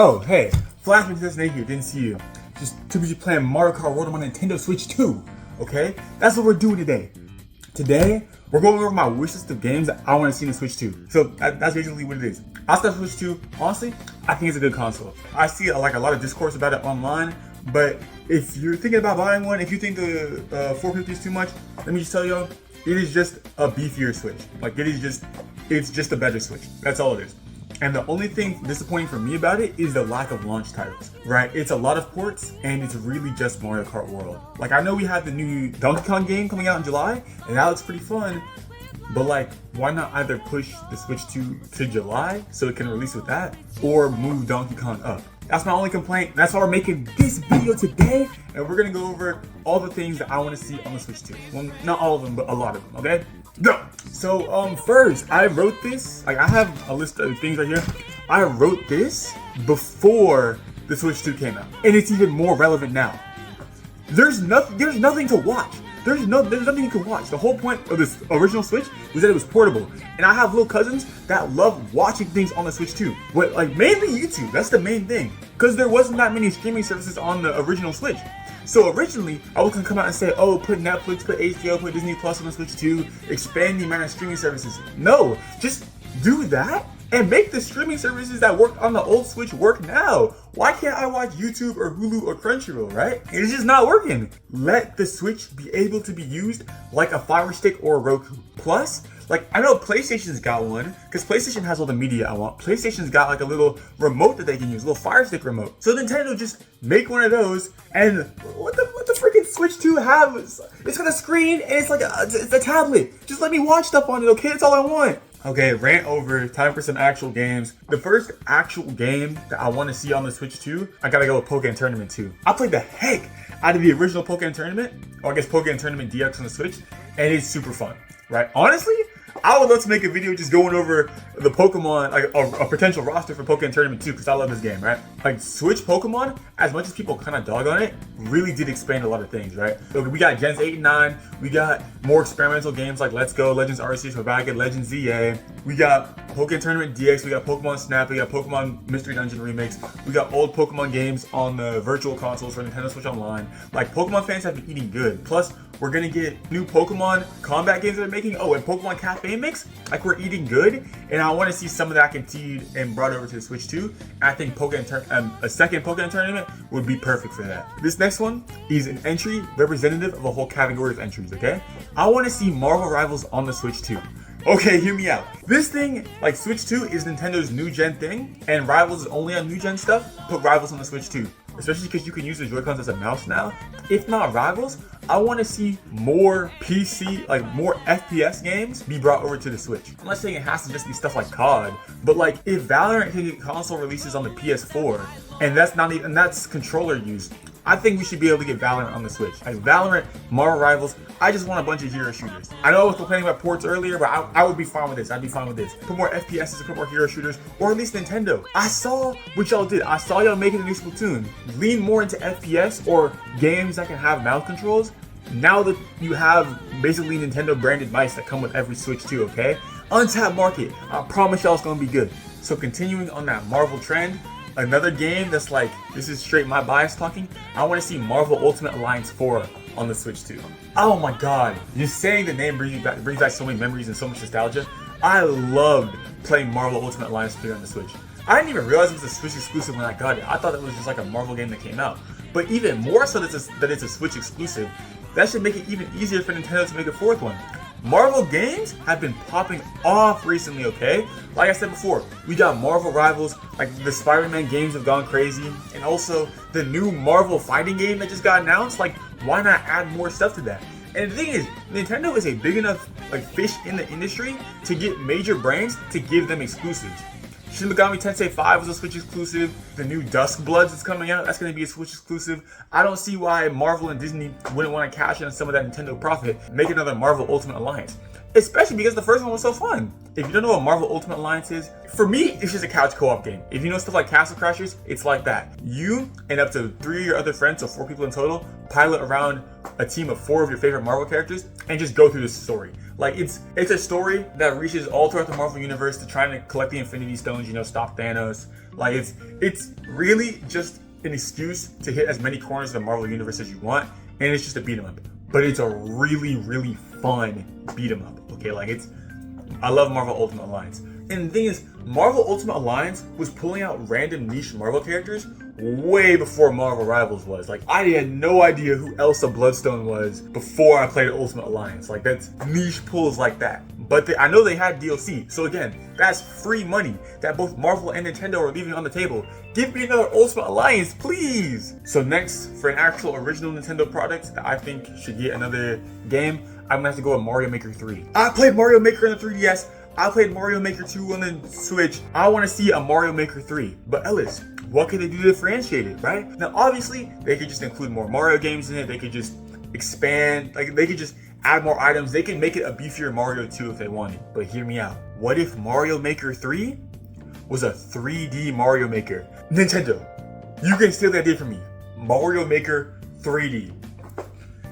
Oh, hey, Flashman to Snake here, didn't see you. Just too busy playing Mario Kart World on my Nintendo Switch 2, okay? That's what we're doing today. Today, we're going over my wish list of games that I want to see in the Switch 2. So that's basically what it is. I start Switch 2, honestly, I think it's a good console. I see like a lot of discourse about it online, but if you're thinking about buying one, if you think the 450 is too much, let me just tell y'all, it is just a beefier Switch. Like it's just a better Switch. That's all it is. And the only thing disappointing for me about it is the lack of launch titles, right? It's a lot of ports, and it's really just Mario Kart World. Like, I know we have the new Donkey Kong game coming out in July, and that looks pretty fun, but like, why not either push the Switch 2 to July so it can release with that, or move Donkey Kong up? That's my only complaint. That's why we're making this video today, and we're gonna go over all the things that I want to see on the Switch 2. Well, not all of them, but a lot of them, okay? Go! So, first, I wrote this, like, I have a list of things right here. I wrote this before the Switch 2 came out, and it's even more relevant now. There's nothing to watch. There's nothing you can watch. The whole point of this original Switch was that it was portable. And I have little cousins that love watching things on the Switch too. But like mainly YouTube, that's the main thing. Because there wasn't that many streaming services on the original Switch. So originally, I was gonna come out and say, oh, put Netflix, put HBO, put Disney Plus on the Switch 2, expand the amount of streaming services. No, just do that and make the streaming services that work on the old Switch work now. Why can't I watch YouTube or Hulu or Crunchyroll, right? It's just not working. Let the Switch be able to be used like a Fire Stick or a Roku. Plus, like, I know PlayStation's got one, because PlayStation has all the media I want. PlayStation's got like a little remote that they can use, a little Fire Stick remote. So Nintendo just make one of those, and what the freaking Switch 2 have? It's got a screen, and it's like it's a tablet. Just let me watch stuff on it, okay? That's all I want. Okay, rant over, time for some actual games. The first actual game that I want to see on the Switch 2, I gotta go with Pokken Tournament 2. I played the heck out of the original Pokken Tournament, or I guess Pokken Tournament DX on the Switch, and it's super fun, right? Honestly, I would love to make a video just going over the Pokemon, like a potential roster for Pokken Tournament 2, because I love this game, right? Like, Switch Pokemon, as much as people kind of dog on it, really did expand a lot of things, right? So we got Gens 8 and 9, we got more experimental games like Let's Go, Legends Arceus, we're back at Legends ZA, we got Pokken Tournament DX, we got Pokemon Snap, we got Pokemon Mystery Dungeon Remix, we got old Pokemon games on the virtual consoles for Nintendo Switch Online. Like, Pokemon fans have been eating good. Plus, we're gonna get new Pokemon combat games that they're making. Oh, and Pokemon Cafe Mix, like, we're eating good, and I want to see some of that continued and brought over to the Switch 2. I think a second Pokemon Tournament would be perfect for that. This next one is an entry representative of a whole category of entries, okay? I want to see Marvel Rivals on the Switch 2. Okay, hear me out. This thing, like Switch 2 is Nintendo's new gen thing, and Rivals is only on new gen stuff. Put Rivals on the Switch 2. Especially because you can use the Joy-Cons as a mouse now. If not Rivals, I want to see more PC, like more FPS games be brought over to the Switch. I'm not saying it has to just be stuff like COD, but like if Valorant can get console releases on the PS4, and that's controller use, I think we should be able to get Valorant on the Switch. Like Valorant, Marvel Rivals, I just want a bunch of hero shooters. I know I was complaining about ports earlier, but I would be fine with this. I'd be fine with this. Put more FPSs, put more hero shooters, or at least Nintendo. I saw what y'all did. I saw y'all making a new Splatoon. Lean more into FPS or games that can have mouse controls. Now that you have basically Nintendo branded mice that come with every Switch 2, okay? Untapped market. I promise y'all it's gonna be good. So continuing on that Marvel trend, another game that's like, this is straight my bias talking, I want to see Marvel Ultimate Alliance 4 on the Switch 2. Oh my god, just saying the name brings back so many memories and so much nostalgia. I loved playing Marvel Ultimate Alliance 3 on the Switch. I didn't even realize it was a Switch exclusive when I got it. I thought it was just like a Marvel game that came out. But even more so that it's a Switch exclusive, that should make it even easier for Nintendo to make a fourth one. Marvel games have been popping off recently, okay? Like I said before, we got Marvel Rivals, like the Spider-Man games have gone crazy, and also the new Marvel fighting game that just got announced. Like, why not add more stuff to that? And the thing is, Nintendo is a big enough like fish in the industry to get major brands to give them exclusives. Shin Megami Tensei 5 was a Switch exclusive. The new Dusk Bloods is coming out. That's going to be a Switch exclusive. I don't see why Marvel and Disney wouldn't want to cash in on some of that Nintendo profit, make another Marvel Ultimate Alliance. Especially because the first one was so fun. If you don't know what Marvel Ultimate Alliance is, for me, it's just a couch co-op game. If you know stuff like Castle Crashers, it's like that. You and up to 3 of your other friends, so 4 people in total, pilot around a team of 4 of your favorite Marvel characters and just go through this story. Like it's a story that reaches all throughout the Marvel universe to trying to collect the Infinity Stones, you know, stop Thanos. Like it's really just an excuse to hit as many corners of the Marvel universe as you want, and it's just a beat 'em up. But it's a really, really fun beat 'em up. Okay, like I love Marvel Ultimate Alliance. And the thing is, Marvel Ultimate Alliance was pulling out random niche Marvel characters way before Marvel Rivals was. Like, I had no idea who Elsa Bloodstone was before I played Ultimate Alliance. Like, that's niche pulls like that. But I know they had DLC. So again, that's free money that both Marvel and Nintendo are leaving on the table. Give me another Ultimate Alliance, please. So next, for an actual original Nintendo product that I think should get another game, I'm gonna have to go with Mario Maker 3. I played Mario Maker on the 3DS. I played Mario Maker 2 on the Switch. I want to see a Mario Maker 3. But Ellis, what can they do to differentiate it, right? Now, obviously, they could just include more Mario games in it. They could just expand, like they could just add more items. They can make it a beefier Mario 2 if they wanted. But hear me out. What if Mario Maker 3 was a 3D Mario Maker? Nintendo, you can steal the idea from me. Mario Maker 3D.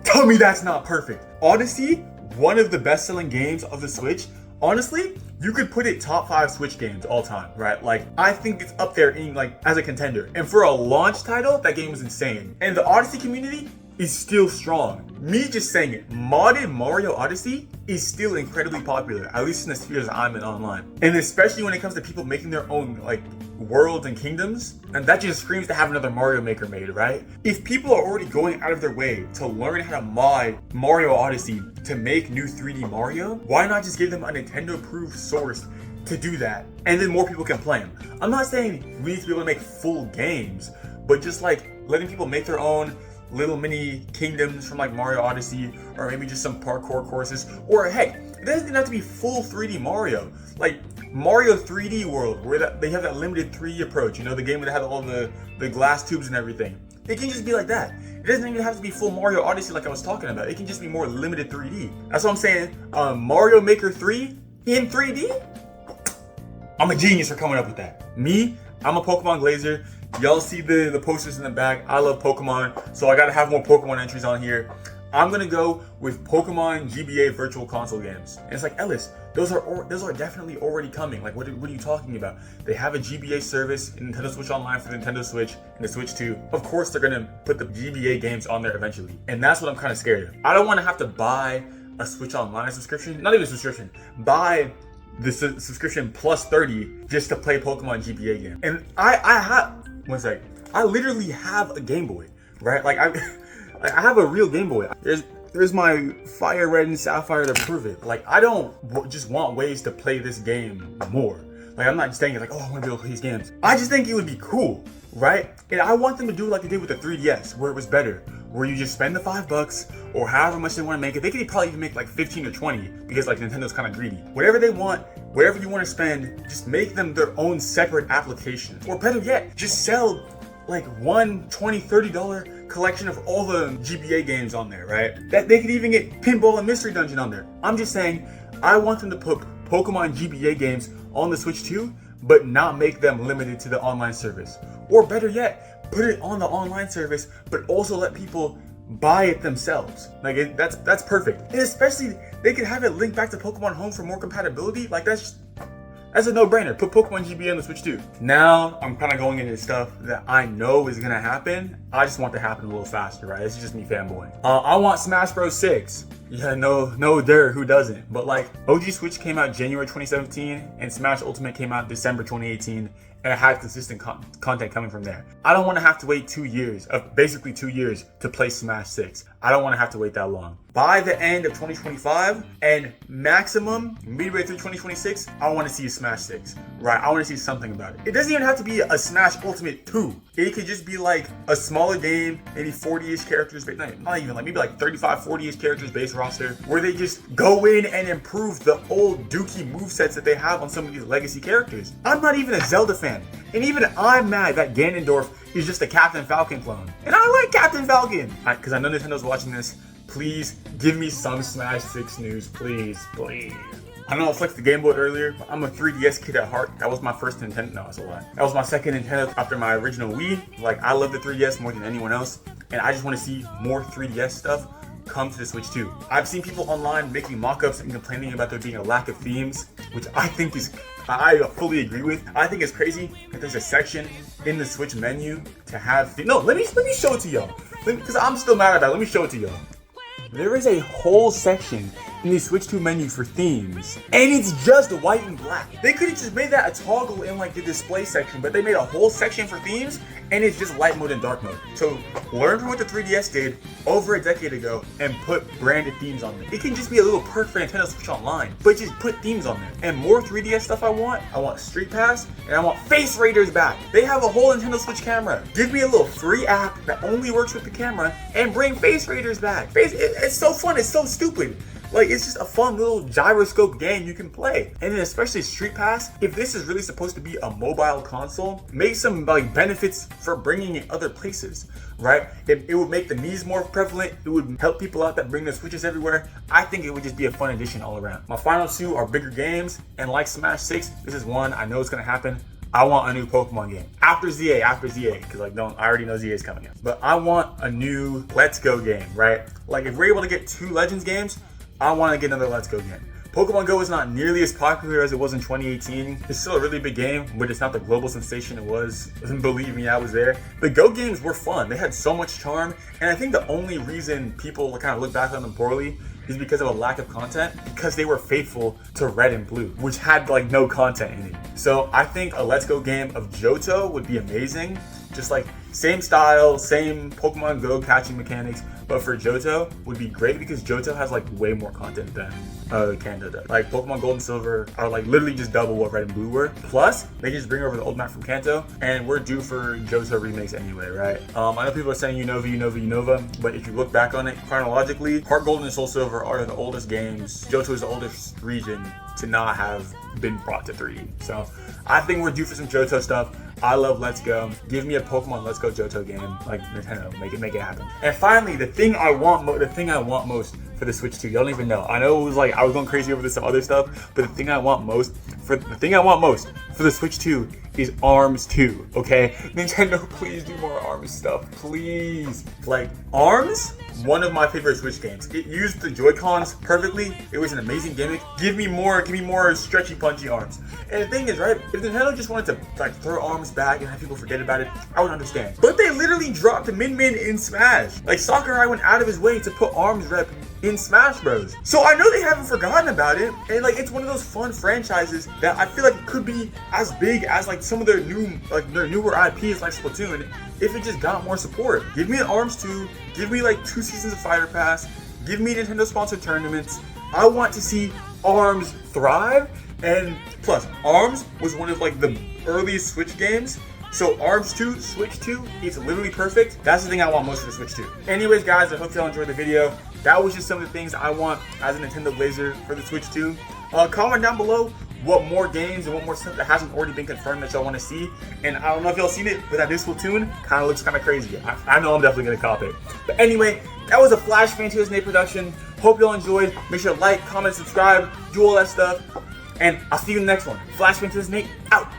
Tell me that's not perfect. Odyssey, one of the best-selling games of the Switch. Honestly, you could put it top 5 Switch games all time, right? Like, I think it's up there in like as a contender. And for a launch title, that game was insane. And the Odyssey community is still strong. Me just saying it, modded Mario Odyssey is still incredibly popular, at least in the spheres I'm in online. And especially when it comes to people making their own like worlds and kingdoms, and that just screams to have another Mario Maker made, right? If people are already going out of their way to learn how to mod Mario Odyssey to make new 3D Mario, why not just give them a Nintendo-approved source to do that? And then more people can play them. I'm not saying we need to be able to make full games, but just like letting people make their own little mini kingdoms from like Mario Odyssey, or maybe just some parkour courses, or heck, it doesn't even have to be full 3D Mario. Like Mario 3D World, where they have that limited 3D approach, you know, the game that had all the glass tubes and everything. It can just be like that. It doesn't even have to be full Mario Odyssey like I was talking about. It can just be more limited 3D. That's what I'm saying. Mario Maker 3 in 3D? I'm a genius for coming up with that. Me, I'm a Pokemon Glazer. Y'all see the posters in the back. I love Pokemon, so I gotta have more Pokemon entries on here. I'm gonna go with Pokemon GBA Virtual Console games. And it's like, Ellis, those are definitely already coming. Like, what are you talking about? They have a GBA service in Nintendo Switch Online for the Nintendo Switch and the Switch 2. Of course, they're gonna put the GBA games on there eventually. And that's what I'm kind of scared of. I don't wanna have to buy a Switch Online subscription, not even a subscription, buy the subscription plus 30 just to play Pokemon GBA game. And I have, one sec, I literally have a Game Boy, right? Like I have a real Game Boy. There's my Fire Red and Sapphire to prove it. Like, I don't just want ways to play this game more. Like, I'm not just saying like, oh, I want to be able to play these games. I just think it would be cool, right? And I want them to do it like they did with the 3DS, where it was better, where you just spend the $5 or however much they want to make it. They could probably even make like 15 or 20 because like Nintendo's kind of greedy. Whatever they want, whatever you want to spend, just make them their own separate application. Or better yet, just sell like one $20, $30 collection of all the GBA games on there, right? That they could even get Pinball and Mystery Dungeon on there. I'm just saying, I want them to put Pokemon GBA games on the Switch too, but not make them limited to the online service. Or better yet, put it on the online service, but also let people buy it themselves. Like that's perfect. And especially they could have it linked back to Pokemon Home for more compatibility. Like that's a no-brainer. Put Pokemon GBA on the Switch too. Now I'm kind of going into stuff that I know is gonna happen. I just want it to happen a little faster, right? This is just me fanboying. I want Smash Bros 6. Yeah, no dirt, who doesn't? But like, OG Switch came out January 2017, and Smash Ultimate came out December 2018, and it had consistent content coming from there. I don't want to have to wait 2 years, basically 2 years, to play Smash 6. I don't want to have to wait that long. By the end of 2025, and maximum midway through 2026, I want to see a Smash 6, right? I want to see something about it. It doesn't even have to be a Smash Ultimate 2. It could just be like a smaller game, maybe 40-ish characters, but not even like, maybe like 35, 40-ish characters base roster, where they just go in and improve the old dookie movesets that they have on some of these legacy characters. I'm not even a Zelda fan, and even I'm mad that Ganondorf is just a Captain Falcon clone. And I like Captain Falcon! Because I know Nintendo's watching this. Please give me some Smash 6 news, please. I know I flexed the Game Boy earlier, but I'm a 3DS kid at heart. That was my first Nintendo. No, that's a lie. That was my second Nintendo after my original Wii. Like, I love the 3DS more than anyone else, and I just want to see more 3DS stuff. come to the Switch 2. I've seen people online making mock-ups and complaining about there being a lack of themes, which I think is, I fully agree with. I think it's crazy that there's a section in the Switch menu to have, no, let me show it to y'all. Because I'm still mad about it, let me show it to y'all. There is a whole section in the Switch 2 menu for themes, and it's just white and black. They could have just made that a toggle in like the display section, but they made a whole section for themes, and it's just light mode and dark mode. So learn from what the 3DS did over a decade ago and put branded themes on there. It can just be a little perk for Nintendo Switch Online, but just put themes on there. And more 3DS stuff I want Street Pass, and I want Face Raiders back. They have a whole Nintendo Switch camera. Give me a little free app that only works with the camera and bring Face Raiders back. It's so fun, it's so stupid. Like, it's just a fun little gyroscope game you can play. And then especially Street Pass, if this is really supposed to be a mobile console, make some like benefits for bringing it other places, right? It would make the Mii's more prevalent. It would help people out that bring their Switches everywhere. I think it would just be a fun addition all around. My final two are bigger games, and like Smash 6, this is one I know it's gonna happen. I want a new Pokemon game. After ZA, because like I already know ZA is coming out. But I want a new Let's Go game, right? Like if we're able to get 2 Legends games, I want to get another Let's Go game. Pokemon Go is not nearly as popular as it was in 2018. It's still a really big game, but it's not the global sensation it was. Believe me, I was there. The Go games were fun. They had so much charm, and I think the only reason people kind of look back on them poorly is because of a lack of content, because they were faithful to Red and Blue, which had like no content in it. So I think a Let's Go game of Johto would be amazing. Just like same style, same Pokemon Go catching mechanics, but for Johto would be great because Johto has like way more content than Kanto does. Like Pokemon Gold and Silver are like literally just double what Red and Blue were. Plus, they just bring over the old map from Kanto, and we're due for Johto remakes anyway, right? I know people are saying Unova, but if you look back on it chronologically, Heart Gold and Soul Silver are the oldest games. Johto is the oldest region to not have been brought to 3D. So I think we're due for some Johto stuff. I love Let's Go. Give me a Pokemon Let's Go Johto game, like Nintendo. Make it happen. And finally, the thing I want most for the Switch 2. Y'all don't even know. I know it was like I was going crazy over this some other stuff, but the thing I want most for the Switch 2 is ARMS 2. Okay, Nintendo, please do more ARMS stuff, please. Like ARMS, one of my favorite Switch games. It used the Joy-Cons perfectly. It was an amazing gimmick. Give me more stretchy, punchy arms. And the thing is, right, if Nintendo just wanted to like throw ARMS back and have people forget about it, I would understand. But they literally dropped Min Min in Smash. Like Sakurai went out of his way to put ARMS rep in Smash Bros. So I know they haven't forgotten about it, and like it's one of those fun franchises that I feel like it could be as big as like some of their newer IPs like Splatoon if it just got more support. Give me an ARMS 2, give me like 2 seasons of Fighter Pass, give me Nintendo sponsored tournaments. I want to see ARMS thrive, and plus ARMS was one of like the earliest Switch games. So ARMS 2, Switch 2, it's literally perfect. That's the thing I want most for the Switch 2. Anyways, guys, I hope y'all enjoyed the video. That was just some of the things I want as a Nintendo Blazer for the Switch 2. Comment down below what more games and what more stuff that hasn't already been confirmed that y'all want to see. And I don't know if y'all seen it, but that new Splatoon kind of looks kind of crazy. I know I'm definitely going to cop it. But anyway, that was a Flash Fantasy Nate production. Hope y'all enjoyed. Make sure to like, comment, subscribe, do all that stuff. And I'll see you in the next one. Flash Fantasy Nate, out.